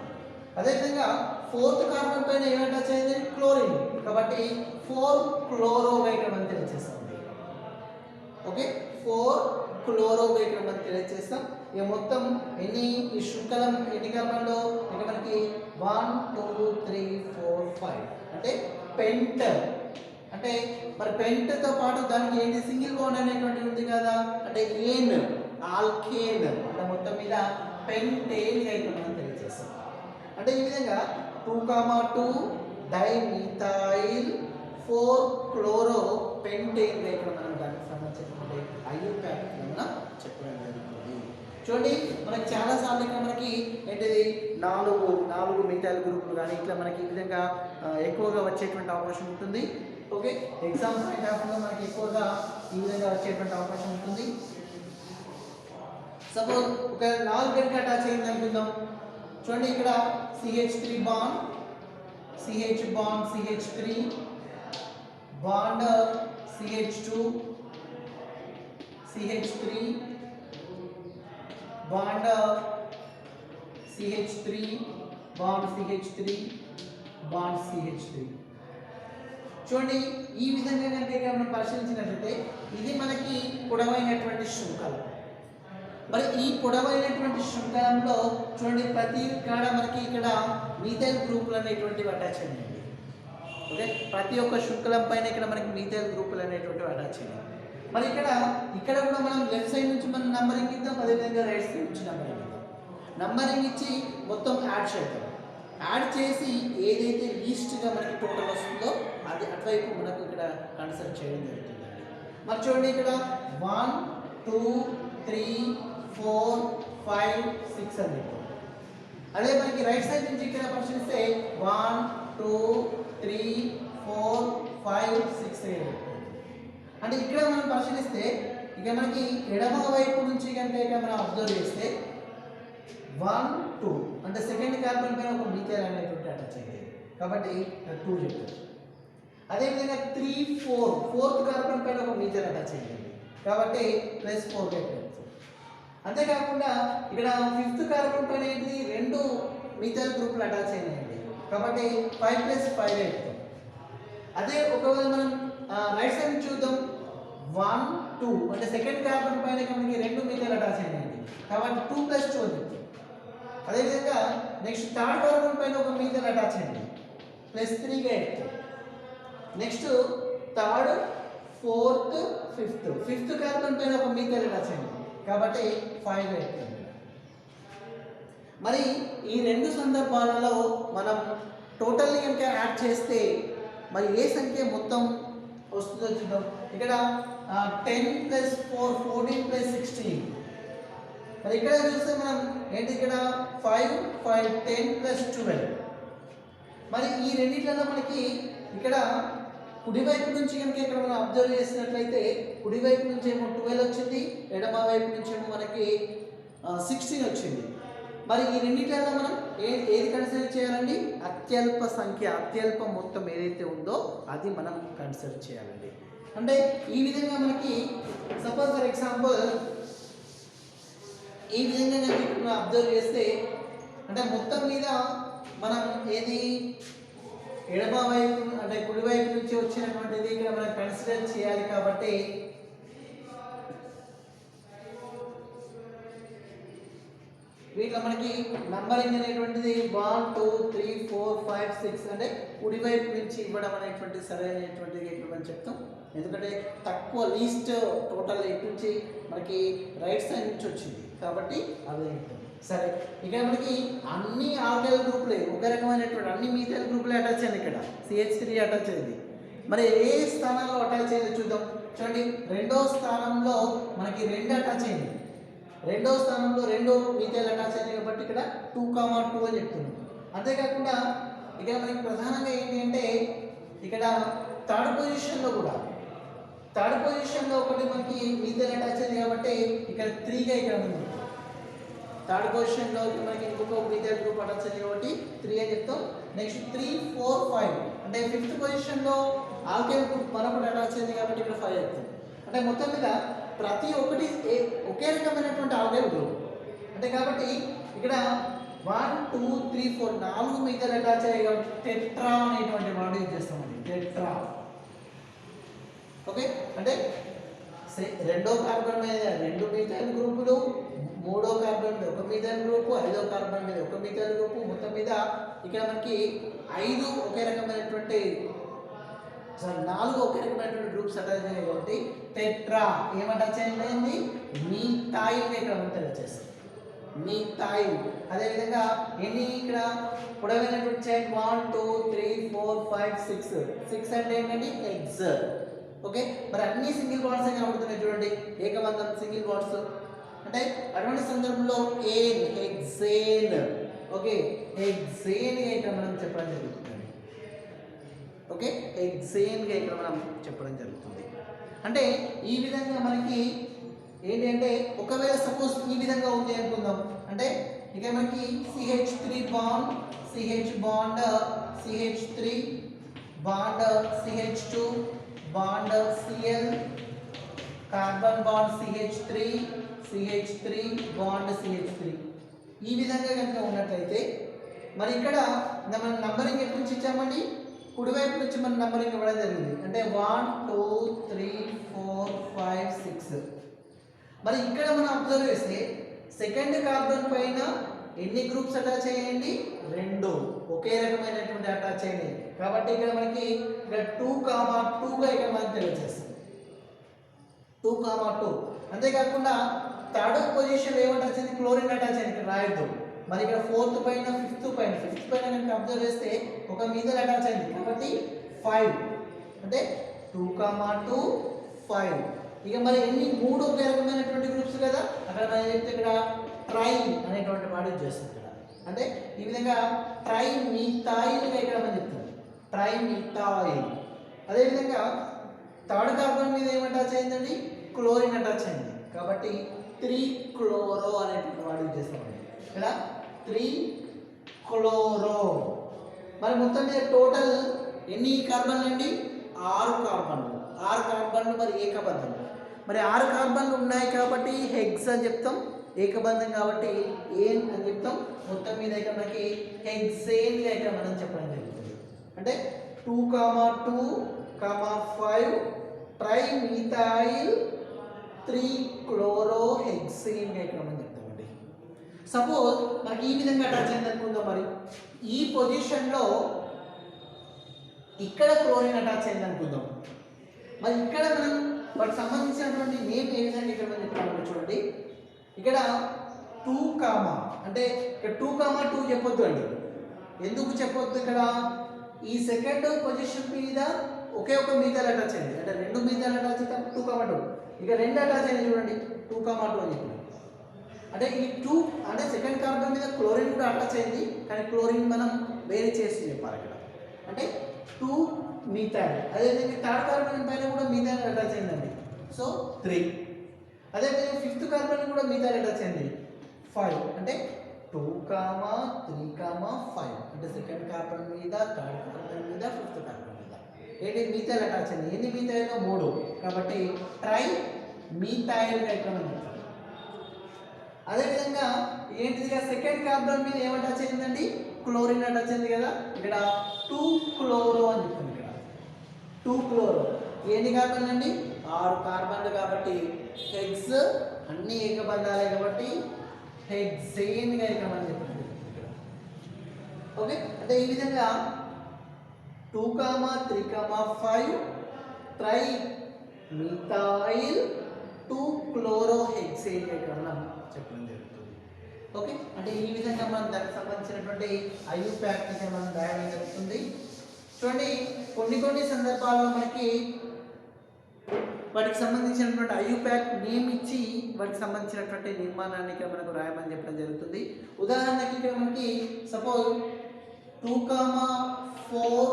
అదేవిధంగా ఫోర్త్ కార్బన్ పైన ఏమంటా చేయండి? క్లోరిన్ కాబట్టి 4 క్లోరోవైట్ అని తెలియజేస్తాం. ఓకే, 4 క్లోరోవైట్ అని తెలియజేస్తాం. ఇక మొత్తం ఎన్ని ఈ శృంఖలం ఎన్ని కార్బన్లో ఇక మనకి 1 2 3 4 5 అంటే పెంట్. అంటే మరి పెంట్తో పాటు దానికి ఏంటి? సింగిల్ బాండ్ అనేటువంటి ఉంది కదా, అంటే ఏన్, ఆల్కేన్. అంటే మొత్తం మీద పెంటేన్ మనం తెలియజేస్తాం. అంటే ఈ విధంగా 2, 2 డైమిథైల్ 4 క్లోరో పెంటేన్ ఇక్కడ మనం దానికి సంబంధించినటువంటి IUPAC మనం చెప్పడం జరుగుతుంది. చూడండి మనకి చాలాసార్లు ఇక్కడ మనకి ఏంటిది 4 మిథైల్ గ్రూపులు కానీ ఇట్లా మనకి ఈ విధంగా ఎక్కువగా వచ్చేటువంటి అవకాశం ఉంటుంది. ఓకే, ఎగ్జామ్ పాయింట్ ఆఫ్ వ్యూలో మనకి ఎక్కువగా ఈ విధంగా వచ్చేటువంటి అవకాశం ఉంటుంది. సపోజ్ ఒక 4 గంట అటాచ్ అయింది అనుకుందాం. చూడండి ఇక్కడ CH3 bond CH3 bond CH2 CH3 bond CH3 bond CH3 bond CH3. చూడండి ఈ విధంగా కనుక మనం పరిశీలించినట్లయితే ఇది మనకి పొడవైనటువంటి శృంఖలం. మరి ఈ పొడవైనటువంటి శృంఖలంలో చూడండి ప్రతి కాడ మనకి ఇక్కడ మీథైల్ గ్రూపులు అనేటువంటివి అటాచ్ అయ్యాయి. ఓకే, ప్రతి ఒక్క శృంఖలం పైన ఇక్కడ మనకి మీథైల్ గ్రూపులు అనేటువంటివి అటాచ్ అయ్యాయి. మరి ఇక్కడ కూడా మనం లెఫ్ట్ సైడ్ నుంచి మనం నంబరింగ్ ఇద్దాం, అదేవిధంగా రైట్ సైడ్ నుంచి నంబరింగ్ ఇద్దాం. నంబరింగ్ ఇచ్చి మొత్తం యాడ్ చేద్దాం. యాడ్ చేసి ఏదైతే లీస్ట్గా మనకి టోటల్ వస్తుందో అది అటువైపు మనకు ఇక్కడ కన్సిడర్ చేయడం జరుగుతుందండి. మరి చూడండి ఇక్కడ 1 2 3 4 5 6 అని. అదే మనకి రైట్ సైడ్ నుంచి ఇక్కడ పరిశీలిస్తే 1 2 3 4 5 6 అంటే ఇక్కడ మనం పరిశీలిస్తే ఇక మనకి ఎడమ వైపు నుంచి కనుక ఇక మనం అబ్జర్వ్ చేస్తే 1 2 అంటే సెకండ్ కార్బన్ పైన ఒక మీథైల్ అనేటువంటి అటాచ్ అయింది కాబట్టి 2 చెప్తారు. అదేవిధంగా 3 4 ఫోర్త్ కార్బన్ పైన ఒక మీథైల్ అటాచ్ అయింది కాబట్టి +4 చెప్తారు. అంతేకాకుండా ఇక్కడ ఫిఫ్త్ కార్బన్ పైన ఏంటి 2 మీథైల్ గ్రూపులు అటాచ్ అయినాయండి కాబట్టి 5 + 5 చెప్తాం. అదే ఒకవేళ మనం రైట్ సైడ్ నుంచి చూద్దాం 1 2 అంటే సెకండ్ కార్బన్ పైన మనకి 2 మీథైల్ అటాచ్ అయినాయండి కాబట్టి 2 + 2 చెప్తాం. అదేవిధంగా నెక్స్ట్ థర్డ్ కార్బన్ పైన ఒక మీథైల్ అటాచ్ అయింది +3 గా చెప్తాం. Next third fourth fifth carbon పైన ఒక మీథైల్ అటాచ్ అయింది కాబట్టి 5 గా చెప్తాం. మరి ఈ రెండు సందర్భాలలో మనం టోటల్లీ కనుక యాడ్ చేస్తే మరి ఏ సంఖ్య మొత్తం వస్తుందో చూద్దాం. ఇక్కడ 10 + 4 14 + 16. మరి ఇక్కడ చూస్తే మనం ఏంటి ఇక్కడ 5 5 10 + 12. మరి ఈ రెండిట్లలో మనకి ఇక్కడ కుడివైపు నుంచి కనుక ఇక్కడ మనం అబ్జర్వ్ చేసినట్లయితే కుడివైపు నుంచి ఏమో 12 వచ్చింది, ఎడమ వైపు నుంచి ఏమో మనకి 16 వచ్చింది. మరి ఈ రెండిట్లలో మనం ఏది కన్సిడర్ చేయాలండి? అత్యల్ప సంఖ్య, అత్యల్ప మొత్తం ఏదైతే ఉందో అది మనం కన్సిడర్ చేయాలండి. అంటే ఈ విధంగా మనకి సపోజ్ ఫర్ ఎగ్జాంపుల్ ఈ విధంగా కనుక అబ్జర్వ్ చేస్తే అంటే మొత్తం మీద మనం ఏది ఎడమ వైపు అంటే కుడివైపు నుంచి వచ్చినటువంటిది ఇక్కడ మనం కన్సిడర్ చేయాలి కాబట్టి వీటిలో మనకి నంబరింగ్ అనేటువంటిది 1 2 3 4 5 6 అంటే కుడివైపు నుంచి ఇవ్వడం అనేటువంటి సరైనటువంటిది ఇక్కడ మనం చెప్తాం. ఎందుకంటే తక్కువ లీస్ట్ టోటల్ ఎటు నుంచి మనకి రైట్ సైడ్ నుంచి వచ్చింది కాబట్టి అదే సరే. ఇక్కడ మనకి అన్ని ఆల్కైల్ గ్రూపులే ఒక రకమైనటువంటి అన్ని మీథైల్ గ్రూపులే అటాచ్ అయింది. ఇక్కడ CH3 అటాచ్ అయింది. మరి ఏ స్థానంలో అటాచ్ అయిందో చూద్దాం. చూడండి రెండో స్థానంలో మనకి 2 అటాచ్ అయింది. రెండో స్థానంలో 2 మీథైల్ అటాచ్ అయింది కాబట్టి ఇక్కడ 2,2 అని చెప్తున్నాం. అంతేకాకుండా ఇక్కడ మనకి ప్రధానంగా ఏంటి అంటే ఇక్కడ థర్డ్ పొజిషన్లో ఒకటి మనకి మీథైల్ అటాచ్ అయింది కాబట్టి ఇక్కడ 3 గా ఇక్కడ ఉంది. థర్డ్ పొజిషన్లో మనకి ఇంకొక మీథైల్ గ్రూప్ అటాచ్ అయింది కాబట్టి 3 అని చెప్తాం. నెక్స్ట్ 3 4 5 అంటే ఫిఫ్త్ పొజిషన్లో ఆల్కైల్ గ్రూప్ మరొకటి అటాచ్ అయింది కాబట్టి ఇక్కడ 5 చెప్తాం. అంటే మొత్తం మీద ప్రతి ఒక్కటి ఒకే రకమైనటువంటి ఆల్కైల్ గ్రూప్ అంటే కాబట్టి ఇక్కడ 1 2 3 4 4 మీథైల్ అటాచ్ అయ్యాయి కాబట్టి టెట్రా అనేటువంటి వర్డ్ యూజ్ చేస్తామండి. టెట్రా ఓకే అంటే రెండో కార్బన్ మీద 2 మీథైల్ గ్రూపులు, మూడో కార్బన్ మీద 1 మీథైల్ గ్రూపు, ఐదో కార్బన్ మీద 1 మీథైల్ గ్రూపు, మొత్తం మీద ఇక్కడ మనకి 5 ఒకే రకమైనటువంటి 4 ఒకే రకమైనటువంటి గ్రూప్స్ అటాచ్ అయ్యాయి కాబట్టి టెట్రా ఏమటాచ్ అయింది? మీథైల్ ఇక్కడ ఉంటుంది వచ్చేసి మీథైల్. అదేవిధంగా ఎన్ని ఇక్కడ పొడవైనటువంటి చైన్ 1 2 3 4 5 6 అంటే ఏంటండి ఎగ్స్. ఓకే మరి అన్ని సింగిల్ బాండ్స్ కనబడుతున్నాయి చూడండి, ఏకబంధం సింగిల్ బాండ్స్. అంటే అటువంటి సందర్భంలో ఏన్ హెక్సేన్. ఓకే హెక్సేన్గా ఇక్కడ మనం చెప్పడం జరుగుతుంది. ఓకే హెక్సేన్గా ఇక్కడ మనం చెప్పడం జరుగుతుంది. అంటే ఈ విధంగా మనకి ఏంటంటే ఒకవేళ సపోజ్ ఈ విధంగా ఉంది అనుకుందాం. అంటే ఇక మనకి CH3 bond CH bond CH3 bond CH2 bond Cl carbon bond CH3 bond CH3 ఈ విధంగా కనుక ఉన్నట్లయితే మరి ఇక్కడ మనం నంబరింగ్ ఎక్కడి నుంచి ఇచ్చామండి? కుడివైపు నుంచి మనం నంబరింగ్ ఇవ్వడం జరిగింది. అంటే 1 2 3 4 5 6. మరి ఇక్కడ మనం అబ్జర్వ్ చేస్తే సెకండ్ కార్బన్ పైన ఎన్ని గ్రూప్స్ అటాచ్ అయ్యాయండి? 2 ఒకే రకమైనటువంటి అటాచ్ అయ్యాయి కాబట్టి ఇక్కడ మనకి ఇక్కడ 2,2 గా ఇక్కడ మనకి తెలియజేస్తుంది. 2 2,2 అంతేకాకుండా థర్డ్ పొజిషన్ ఏమంటే వచ్చింది క్లోరిన్ అటాచ్ అయింది, ఇక్కడ రాయొద్దు. మరి ఇక్కడ ఫిఫ్త్ పైన కనుక అబ్జర్వ్ చేస్తే ఒక మీథైల్ అటాచ్ అయింది కాబట్టి 5 అంటే 2,2 5. ఇక మరి ఎన్ని 3 ఒకే రకమైనటువంటి గ్రూప్స్ కదా, అక్కడ మనం చెప్తే ఇక్కడ ట్రై అనేటువంటి వర్డ్ యూజ్ చేస్తుంది ఇక్కడ. అంటే ఈ విధంగా ట్రైమీథైల్గా ఇక్కడ మనం చెప్తాం, ట్రైమీథైల్. అదేవిధంగా థర్డ్ కార్బన్ మీద ఏం అటాచ్ అయిందండి, క్లోరిన్ అటాచ్ అయింది కాబట్టి 3 క్లోరో అనేటువంటి వర్డ్ యూజ్ చేస్తామండి ఇక్కడ 3 క్లోరో. మరి మొత్తం మీద టోటల్ ఎన్ని కార్బన్లు అండి, 6 కార్బన్లు. 6 కార్బన్లు మరి ఏకబంధం. మరి 6 కార్బన్లు ఉన్నాయి కాబట్టి హెగ్స్ అని చెప్తాం, ఏకబంధం కాబట్టి ఏన్ అని చెప్తాం. మొత్తం మీద ఇక్కడ మనకి హెగ్జేన్గా ఇక్కడ మనం చెప్పడం జరుగుతుంది. అంటే 2,2, 5 ట్రైమీథైల్ 3 క్లోరో హెగ్జేన్గా ఇక్కడ మనం చెప్తామండి. సపోజ్ మనకి ఈ విధంగా అటాచ్ అయింది అనుకుందాం. మరి ఈ పొజిషన్లో ఇక్కడ క్లోరిన్ అటాచ్ అయింది అనుకుందాం. మరి ఇక్కడ మనం వాటికి సంబంధించినటువంటి నేమ్ ఏ విధంగా ఇక్కడ మనం చెప్తామంటే చూడండి, ఇక్కడ 2, అంటే ఇక్కడ 2,2 చెప్పొద్దు అండి. ఎందుకు చెప్పొద్దు, ఇక్కడ ఈ సెకండ్ పొజిషన్ మీద ఒకే ఒక మీథైల్ అటాచ్ అయింది, అంటే 2 మీథైల్ అటాచ్ అయితే 2,2. ఇక 2 అటాచ్ అయింది చూడండి 2,2 అని చెప్పి. అంటే ఈ 2 అంటే సెకండ్ కార్బన్ మీద క్లోరిన్ కూడా అటాచ్ అయింది, కానీ క్లోరిన్ మనం వేరే చేసి చెప్పాలి ఇక్కడ. అంటే 2 మీథైల్. అదేవిధంగా థర్డ్ కార్బన్ పైన కూడా మీథైల్ అటాచ్ అయిందండి, సో 3. అదేవిధంగా ఫిఫ్త్ కార్బన్ కూడా మీథైల్ అటాచ్ అయింది 5. అంటే 2, 3, 5. అంటే సెకండ్ కార్బన్ మీద, థర్డ్ కార్బన్ మీద, ఫిఫ్త్ కార్బన్ మీద ఏంటి మీథైల్ అటాచ్ అయింది. ఎన్ని మీథైల్? 3. కాబట్టి ట్రై మీథైల్గా ఇక్కడ మనం చెప్తాం. అదేవిధంగా ఏంటిదిగా సెకండ్ కార్బన్ మీద ఏం అటాచ్ అయిందండి, క్లోరిన్ అటాచ్ అయింది కదా, ఇక్కడ 2 క్లోరో అని చెప్తాం. ఇక్కడ 2 క్లోరో ఎన్ని కార్బన్లు అండి, 6 కార్బన్లు. కాబట్టి హెగ్స్ అన్ని ఏకబంధాలే కాబట్టి హెగ్జేన్గా ఇక్కడ మనం చెప్తాం. ఓకే, అంటే ఈ విధంగా 2, 3, 5 ట్రైమీథైల్ 2 క్లోరో హెగ్జేన్గా ఇక్కడ మనం చెప్పడం జరుగుతుంది. ఓకే, అంటే ఈ విధంగా మనం దానికి సంబంధించినటువంటి IUPAC మనం రాయడం జరుగుతుంది. చూడండి, కొన్ని సందర్భాల్లో మనకి వాటికి సంబంధించినటువంటి IUPAC నేమ్ ఇచ్చి వాటికి సంబంధించినటువంటి నిర్మాణాన్ని ఇక్కడ మనకు రాయమని చెప్పడం జరుగుతుంది. ఉదాహరణకి ఇక్కడ మనకి సపోజ్ 2, 4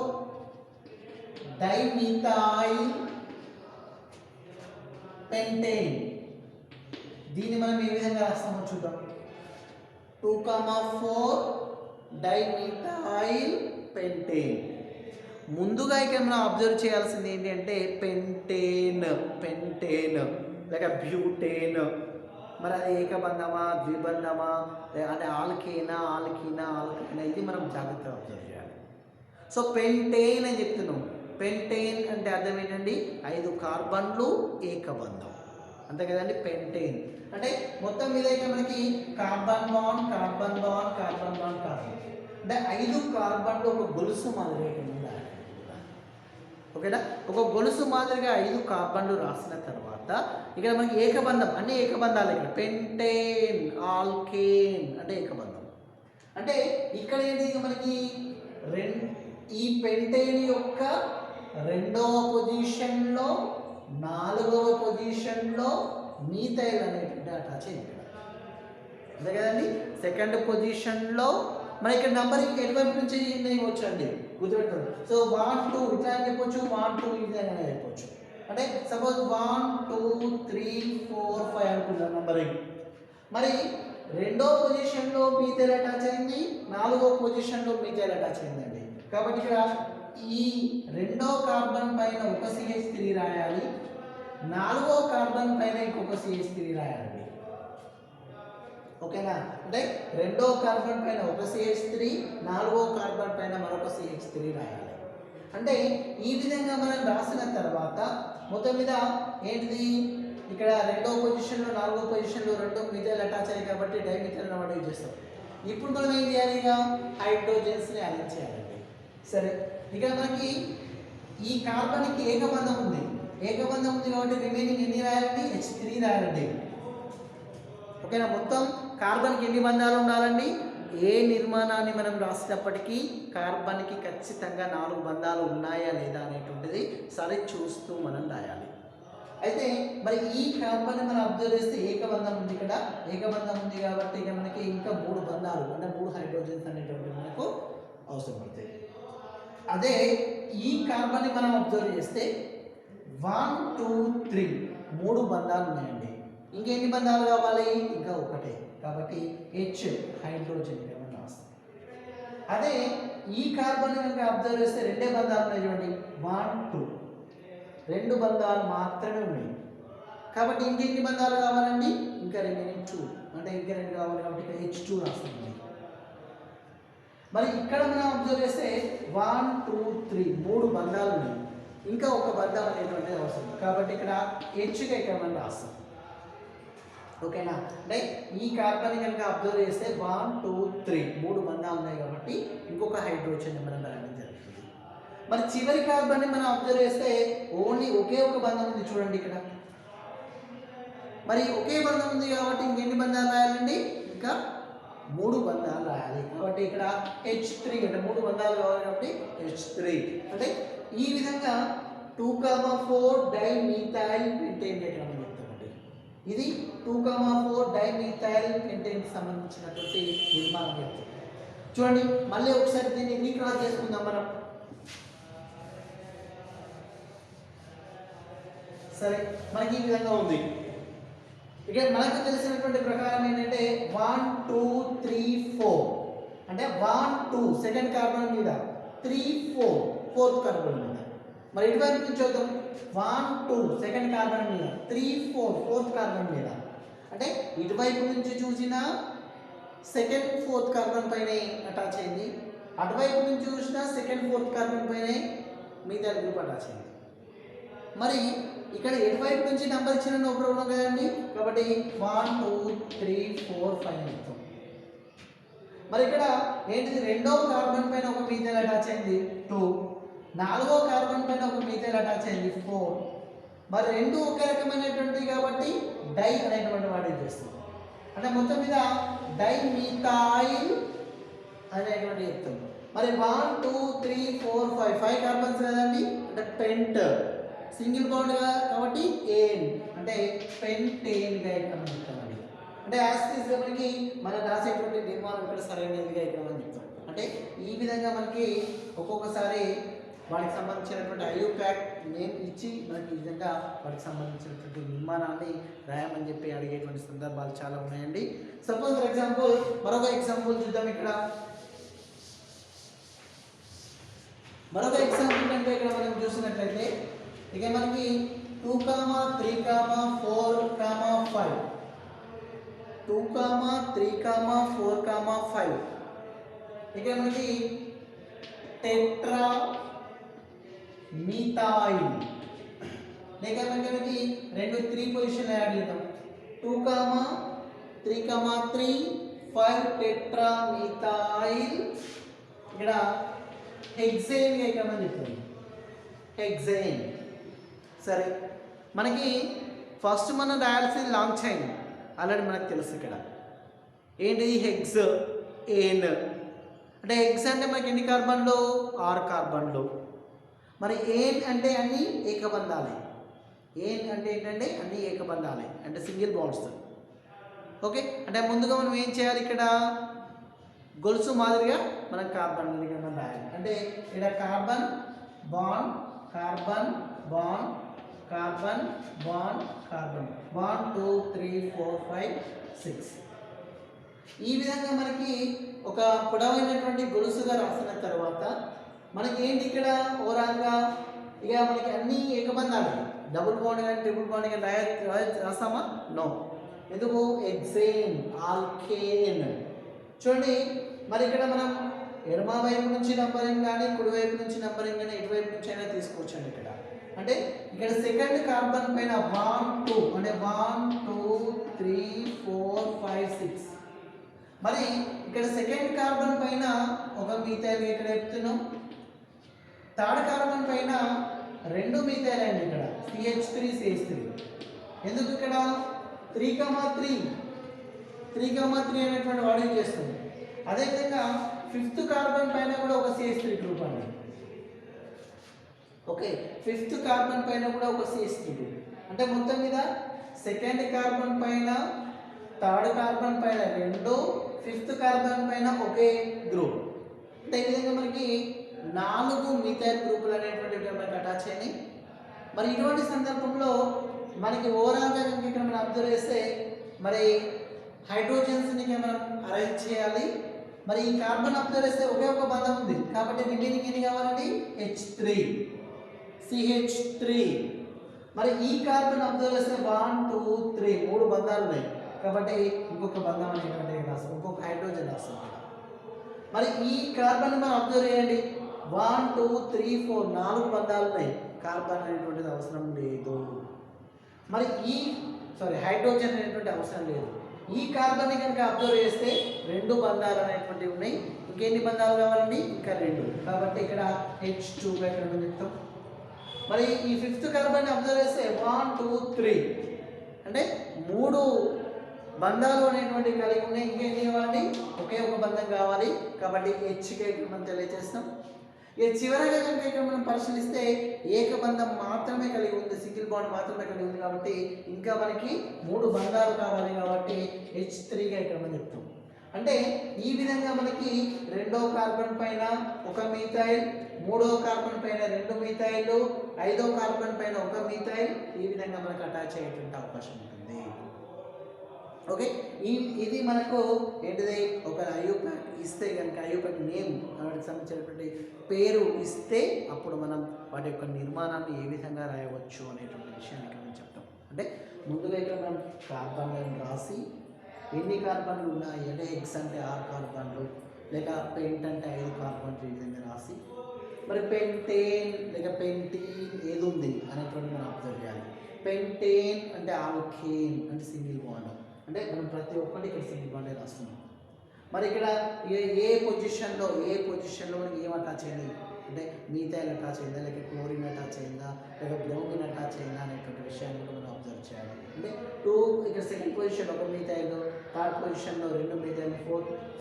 డైమీథైల్ పెంటేన్. దీన్ని మనం ఏ విధంగా రాస్తామో చూద్దాం. 2, 4 డైమీథైల్ పెంటేన్. ముందుగా ఇక్కడ మనం అబ్జర్వ్ చేయాల్సింది ఏంటి అంటే పెంటేన్ లేక బ్యూటేన్. మరి అది ఏకబంధమా, ద్విబంధమా, అంటే ఆల్కేనా ఇది మనం జాగ్రత్తగా అబ్జర్వ్ చేయాలి. సో పెంటేన్ అని చెప్తున్నాం. పెంటేన్ అంటే అర్థం ఏంటండి, 5 కార్బన్లు ఏకబంధం, అంతే కదండి. పెంటేన్ అంటే మొత్తం మీద అయితే మనకి కార్బన్ బాండ్ అంటే 5 కార్బన్లు ఒక గొలుసు మాదిరిగా ఉండాలి. ఓకేనా, ఒక గొలుసు మాదిరిగా 5 కార్బన్లు రాసిన తర్వాత ఇక్కడ మనకి ఏకబంధం, అన్ని ఏకబంధాలు. ఇక్కడ పెంటేన్, ఆల్కేన్ అంటే ఏకబంధం. అంటే ఇక్కడ ఏంటి మనకి ఈ పెంటేన్ యొక్క 2వ పొజిషన్లో, 4వ పొజిషన్లో మీథైల్ అనేటువంటి అటాచ్ అయింది. అంతే కదండి. సెకండ్ పొజిషన్లో మన ఇక్కడ నంబరింగ్ ఎటువైపు నుంచి ఇవ్వచ్చు అండి, గుర్తుపెట్టుకోండి. సో 1, 2 ఇట్లా అని చెప్పొచ్చు, 1, 2 ఈ విధంగా చెప్పొచ్చు. అంటే సపోజ్ 1, 2, 3, 4, 5 అనుకుంటాం నంబరింగ్. మరి 2వ పొజిషన్లో మీథైల్ అటాచ్ అయింది, 4వ పొజిషన్లో మీథైల్ అటాచ్ అయిందండి. కాబట్టి ఇక్కడ ఈ 2వ కార్బన్ పైన ఒక CH3 రాయాలి, 4వ కార్బన్ పైన ఇంకొక CH3 రాయాలి. ఓకేనా, అంటే 2వ కార్బన్ పైన ఒక CH3, 4వ కార్బన్ పైన మరొక CH3 రాయాలి. అంటే ఈ విధంగా మనం రాసిన తర్వాత మొత్తం మీద ఏంటిది, ఇక్కడ 2వ పొజిషన్లో 4వ పొజిషన్లో 2 మీథైల్ అటాచ్ అయ్యాయి కాబట్టి డైమిథైల్ అన్నమాట యూజ్ చేస్తాం. ఇప్పుడు మనం ఏం చేయాలి, ఇక హైడ్రోజన్స్ని అరేంజ్ చేయాలండి. సరే, ఇక్కడ మనకి ఈ కార్బన్కి ఏకబంధం ఉంది. ఏకబంధం ఉంది కాబట్టి రిమైనింగ్ ఎన్ని రాయాలండి? H3 రాయాలండి. ఓకేనా? మొత్తం కార్బన్కి ఎన్ని బంధాలు ఉండాలండి? ఏ నిర్మాణాన్ని మనం రాసేటప్పటికీ కార్బన్కి ఖచ్చితంగా 4 బంధాలు ఉన్నాయా లేదా అనేటువంటిది సరి చూస్తూ మనం రాయాలి. అయితే మరి ఈ కార్బన్ మనం అబ్జర్వ్ చేస్తే ఏకబంధం ఉంది, ఇక్కడ ఏకబంధం ఉంది కాబట్టి ఇక మనకి ఇంకా 3 బంధాలు అంటే 3 హైడ్రోజన్స్ అనేటువంటివి మనకు అవసరం పడతాయి. అదే ఈ కార్బన్ని మనం అబ్జర్వ్ చేస్తే 1 2 3 3 బంధాలు ఉన్నాయండి. ఇంకెన్ని బంధాలు కావాలి? ఇంకా ఒకటే, కాబట్టి H హైడ్రోజన్ మనం రాస్తాం. అదే ఈ కార్బన్ కనుక అబ్జర్వ్ చేస్తే 2 బంధాలు ఉన్నాయి చూడండి, 1 2 2 బంధాలు మాత్రమే ఉన్నాయి. కాబట్టి ఇంకెన్ని బంధాలు కావాలండి? ఇంకా రిమైనింగ్ 2 అంటే ఇంకా 2 కావాలి కాబట్టి ఇక్కడ H2 రాస్తాం. మరి ఇక్కడ మనం అబ్జర్వ్ చేస్తే 1 2 3 3 బంధాలు ఉన్నాయి, ఇంకా ఒక బంధం అనేటువంటిది అవసరం కాబట్టి ఇక్కడ Hగా ఇక్కడ మనం రాస్తాం. ఓకేనా? అంటే ఈ కార్బన్ కనుక అబ్జర్వ్ చేస్తే 1 2 3 3 బంధాలు ఉన్నాయి కాబట్టి ఇంకొక హైడ్రోజన్ మనం రాయడం జరుగుతుంది. మరి చివరి కార్బన్ని మనం అబ్జర్వ్ చేస్తే ఓన్లీ ఒకే ఒక బంధం ఉంది చూడండి ఇక్కడ. మరి ఒకే బంధం ఉంది కాబట్టి ఇంకెన్ని బంధాలు రాయాలండి? ఇంకా 3 బంధాలు రాయాలి. కాబట్టి ఇక్కడ H3 అంటే 3 బంధాలు కావాలి కాబట్టి H3 అంటే ఈ విధంగా 2,4 డైమిథైల్ పెంటేన్ డయాగ్రామ్ అని చెప్తామండి. ఇది 2,4 డైమిథైల్ పెంటేన్కి సంబంధించినటువంటి నిర్మాణం చెప్తాం. చూడండి మళ్ళీ ఒకసారి దీన్ని రీక్రాస్ చేసుకుందాం మనం. సరే, మనకి ఈ విధంగా ఉంది. ఇక మనకు తెలిసినటువంటి ప్రకారం ఏంటంటే 1 2 3 4 అంటే 1 2 సెకండ్ కార్బన్ మీద, 3 4 ఫోర్త్ కార్బన్ మీద. మరి ఇటువైపు నుంచి చూద్దాం, 1 2 సెకండ్ కార్బన్ మీద, 3 4 ఫోర్త్ కార్బన్ మీద. అంటే ఇటువైపు నుంచి చూసినా సెకండ్ ఫోర్త్ కార్బన్ పైనే అటాచ్ అయింది, అటువైపు నుంచి చూసినా సెకండ్ ఫోర్త్ కార్బన్ పైనే మిగతా గ్రూప్ అటాచ్ అయింది. మరి ఇక్కడ ఎటువైపు నుంచి నెంబర్ ఇచ్చిన నో ప్రాబ్లం కదండి, కాబట్టి 1 2 3 4 5 చెప్తాం. మరి ఇక్కడ ఏంటిది? రెండవ కార్బన్ పైన ఒక మీథైల్ అటాచ్ అయింది 2, నాలుగో కార్బన్ పైన ఒక మీథైల్ అటాచ్ అయింది 4. మరి రెండు ఒకే రకమైనటువంటివి కాబట్టి డై అనేటువంటి వాడు చేస్తుంది. అంటే మొత్తం మీద డైమిథైల్ అనేటువంటి చెప్తాం. మరి 1 2 3 4 5 5 కార్బన్స్ కదండి, అంటే పెంట్ సింగిల్ బాండ్ కాబట్టి ఏన్ అంటే పెంటేన్గా ఇక్కడ చెప్తామండి. అంటే యాసిడ్స్గా మనకి మనం రాసేటువంటి నిర్మాణం ఇక్కడ సరైనదిగా ఇక్కడ మనం చెప్తాం. అంటే ఈ విధంగా మనకి ఒక్కొక్కసారి వాటికి సంబంధించినటువంటి ఐయుపాక్ నేమ్ ఇచ్చి మనకి ఈ విధంగా వాటికి సంబంధించినటువంటి నిర్మాణాన్ని రాయమని చెప్పి అడిగేటువంటి సందర్భాలు చాలా ఉన్నాయండి. సపోజ్ ఫర్ ఎగ్జాంపుల్ మరొక ఎగ్జాంపుల్ చూద్దాం. ఇక్కడ మరొక ఎగ్జాంపుల్ అంటే ఇక్కడ మనం చూసినట్లయితే ఇక మనకి 2, 3, 4, 5 2, 3, 4, 5 ఇక మనకి టెట్రా మీథైల్ లేక మనకి రెండు 3 పొజిషన్ యాడ్ చేద్దాం. 2, 3, 3 5 టెట్రా మీథైల్ ఇక్కడ హెక్సేన్ గా ఇక్కడ మనం చెప్తాం. హెక్సేన్. సరే, మనకి ఫస్ట్ మనం రాయాల్సింది లాంగ్ చైన్ ఆల్రెడీ మనకు తెలుసు. ఇక్కడ ఏంటిది? హెక్స్ ఏన్ అంటే హెక్స్ అంటే మనకి ఎన్ని కార్బన్లు? 6 కార్బన్లు. మరి ఏన్ అంటే అన్ని ఏకబంధాలే. ఏన్ అంటే ఏంటంటే అన్ని ఏకబంధాలే అంటే సింగిల్ బాండ్స్. ఓకే, అంటే ముందుగా మనం ఏం చేయాలి? ఇక్కడ గొలుసు మాదిరిగా మనం కార్బన్ రాయాలి. అంటే ఇక్కడ carbon bond carbon bond carbon bond carbon 1 2 3 4 5 6 ఈ విధంగా మనకి ఒక పొడవైనటువంటి గొలుసుగా రాసిన తర్వాత మనకి ఏంటి ఇక్కడ ఓవరాల్గా ఇక మనకి అన్ని ఏకబంధాలు డబుల్ బాండ్ కానీ ట్రిపుల్ బాండ్ కానీ రాస్తామా? నో. ఎందుకు? Hexane alkane. చూడండి మరి ఇక్కడ మనం ఎడమ వైపు నుంచి నంబరింగ్ కానీ కుడివైపు నుంచి నంబరింగ్ కానీ ఎటువైపు నుంచి అయినా తీసుకోవచ్చండి. ఇక్కడ అంటే ఇక్కడ సెకండ్ కార్బన్ పైన 1 2 అంటే 1 2 3 4 5 6 మరి ఇక్కడ సెకండ్ కార్బన్ పైన ఒక మీథైల్ ఇక్కడ చెప్తున్నాం. థర్డ్ కార్బన్ పైన 2 మీథైల్ అండి. ఇక్కడ CH3 ఎందుకు ఇక్కడ 3,3 అనేటువంటి వాడు యూజ్ చేస్తుంది. అదేవిధంగా 5th కార్బన్ పైన కూడా ఒక CH3 గ్రూప్ అండి. ఓకే, 5th కార్బన్ పైన కూడా ఒక CH3 గ్రూప్. అంటే మొత్తం మీద 2nd కార్బన్ పైన 3rd కార్బన్ పైన 2, 5th కార్బన్ పైన ఒకే గ్రూప్. అంటే ఈ విధంగా మనకి 4 మిథైల్ గ్రూపులు అనేటువంటివి మనకి అటాచ్ అయినాయి. మరి ఇటువంటి సందర్భంలో మనకి ఓవరాల్గా కనుక ఇక్కడ మనం అబ్జర్వ్ చేస్తే మరి హైడ్రోజన్స్ని మనం అరేంజ్ చేయాలి. మరి ఈ కార్బన్ అబ్జర్వ్ చేస్తే ఒకే ఒక బంధం ఉంది కాబట్టి రిమైనింగ్ ఎన్ని కావాలండి? H3 CH3. మరి ఈ కార్బన్ అబ్జర్వ్ చేస్తే 1 2 3 3 బంధాలు ఉన్నాయి కాబట్టి ఇంకొక బంధం అనేటువంటి రాస్తాం, ఇంకొక హైడ్రోజన్ రాస్తాం. మరి ఈ కార్బన్ మనం అబ్జర్వ్ చేయండి 1 2 3 4 4 బంధాలు ఉన్నాయి, కార్బన్ అనేటువంటిది అవసరం లేదు. మరి హైడ్రోజన్ అనేటువంటి అవసరం లేదు. ఈ కార్బన్ కనుక అబ్జర్వ్ చేస్తే 2 బంధాలు అనేటువంటివి ఉన్నాయి. ఇంకెన్ని బంధాలు కావాలండి? ఇంకా 2. కాబట్టి ఇక్కడ H2 ఇక్కడ మనం చెప్తాం. మరి ఈ 5th కార్బన్ అబ్జర్వ్ చేస్తే 1 2 3 అంటే 3 బంధాలు అనేటువంటివి కలిగి ఉన్నాయి. ఇంకేం కావాలండి? ఒకే ఒక బంధం కావాలి కాబట్టి హెచ్కే మనం తెలియజేస్తాం. ఇక చివరగా కనుక ఇక్కడ మనం పరిశీలిస్తే ఏకబంధం మాత్రమే కలిగి ఉంది, సింగిల్ బాండ్ మాత్రమే కలిగి ఉంది కాబట్టి ఇంకా మనకి 3 బంధాలు కావాలి కాబట్టి H3గా ఇక్కడ మనం చెప్తాం. అంటే ఈ విధంగా మనకి 2వ కార్బన్ పైన ఒక మీథైల్, 3వ కార్బన్ పైన 2 మీథైల్, 5వ కార్బన్ పైన ఒక మీథైల్, ఈ విధంగా మనకు అటాచ్ అయ్యేటువంటి అవకాశం ఉంటుంది. ఓకే, ఇది మనకు ఏంటిది? ఒక ఐయుపాక్ ఇస్తే కనుక ఐయుపాక్ నేమ్ వాటికి సంబంధించినటువంటి పేరు ఇస్తే అప్పుడు మనం వాటి యొక్క నిర్మాణాన్ని ఏ విధంగా రాయవచ్చు అనేటువంటి విషయాన్ని ఇక్కడ మనం చెప్తాం. అంటే ముందుగా ఇక్కడ మనం కార్బన్లను రాసి ఎన్ని కార్బన్లు ఉన్నాయి అంటే ఎక్స్ అంటే 6 కార్బన్లు, లేక పెంట్ అంటే 5 కార్బన్లు, ఈ విధంగా రాసి మరి పెంటేన్ లేక పెంటీన్ ఏది ఉంది అనేటువంటి మనం అబ్జర్వ్ చేయాలి. పెంటేన్ అంటే ఆల్కేన్ అంటే సింగిల్ బాండ్, అంటే మనం ప్రతి ఒక్కటి ఇక్కడ సింగిల్ బాండే రాస్తున్నాం. మరి ఇక్కడ ఏ పొజిషన్లో మనకి ఏం అటాచ్ అయింది అంటే మీథైల్ అటాచ్ అయిందా, లేక క్లోరిన్ అటాచ్ అయిందా, లేక బ్రోమిన్ అటాచ్ అయిందా అనేటువంటి విషయాన్ని కూడా మనం అబ్జర్వ్ చేయాలి. అంటే 2 ఇక్కడ 2nd పొజిషన్లో ఒక మీథైల్, 3rd పొజిషన్లో 2 మీథైల్,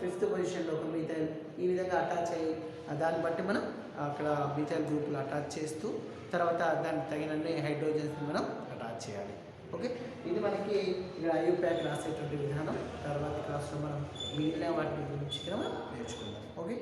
5th పొజిషన్లో ఒక మీథైల్, ఈ విధంగా అటాచ్ అయ్యి దాన్ని బట్టి మనం అక్కడ మీథైల్ గ్రూపులు అటాచ్ చేస్తూ తర్వాత దానికి తగినన్ని హైడ్రోజన్స్ని మనం అటాచ్ చేయాలి. ఓకే, ఇది మనకి ఇక్కడ ఐయుపాక్ రాసేటువంటి విధానం. తర్వాత క్లాస్లో మనం మిగిలిన వాటి గురించి మనం నేర్చుకుందాం. ఓకే.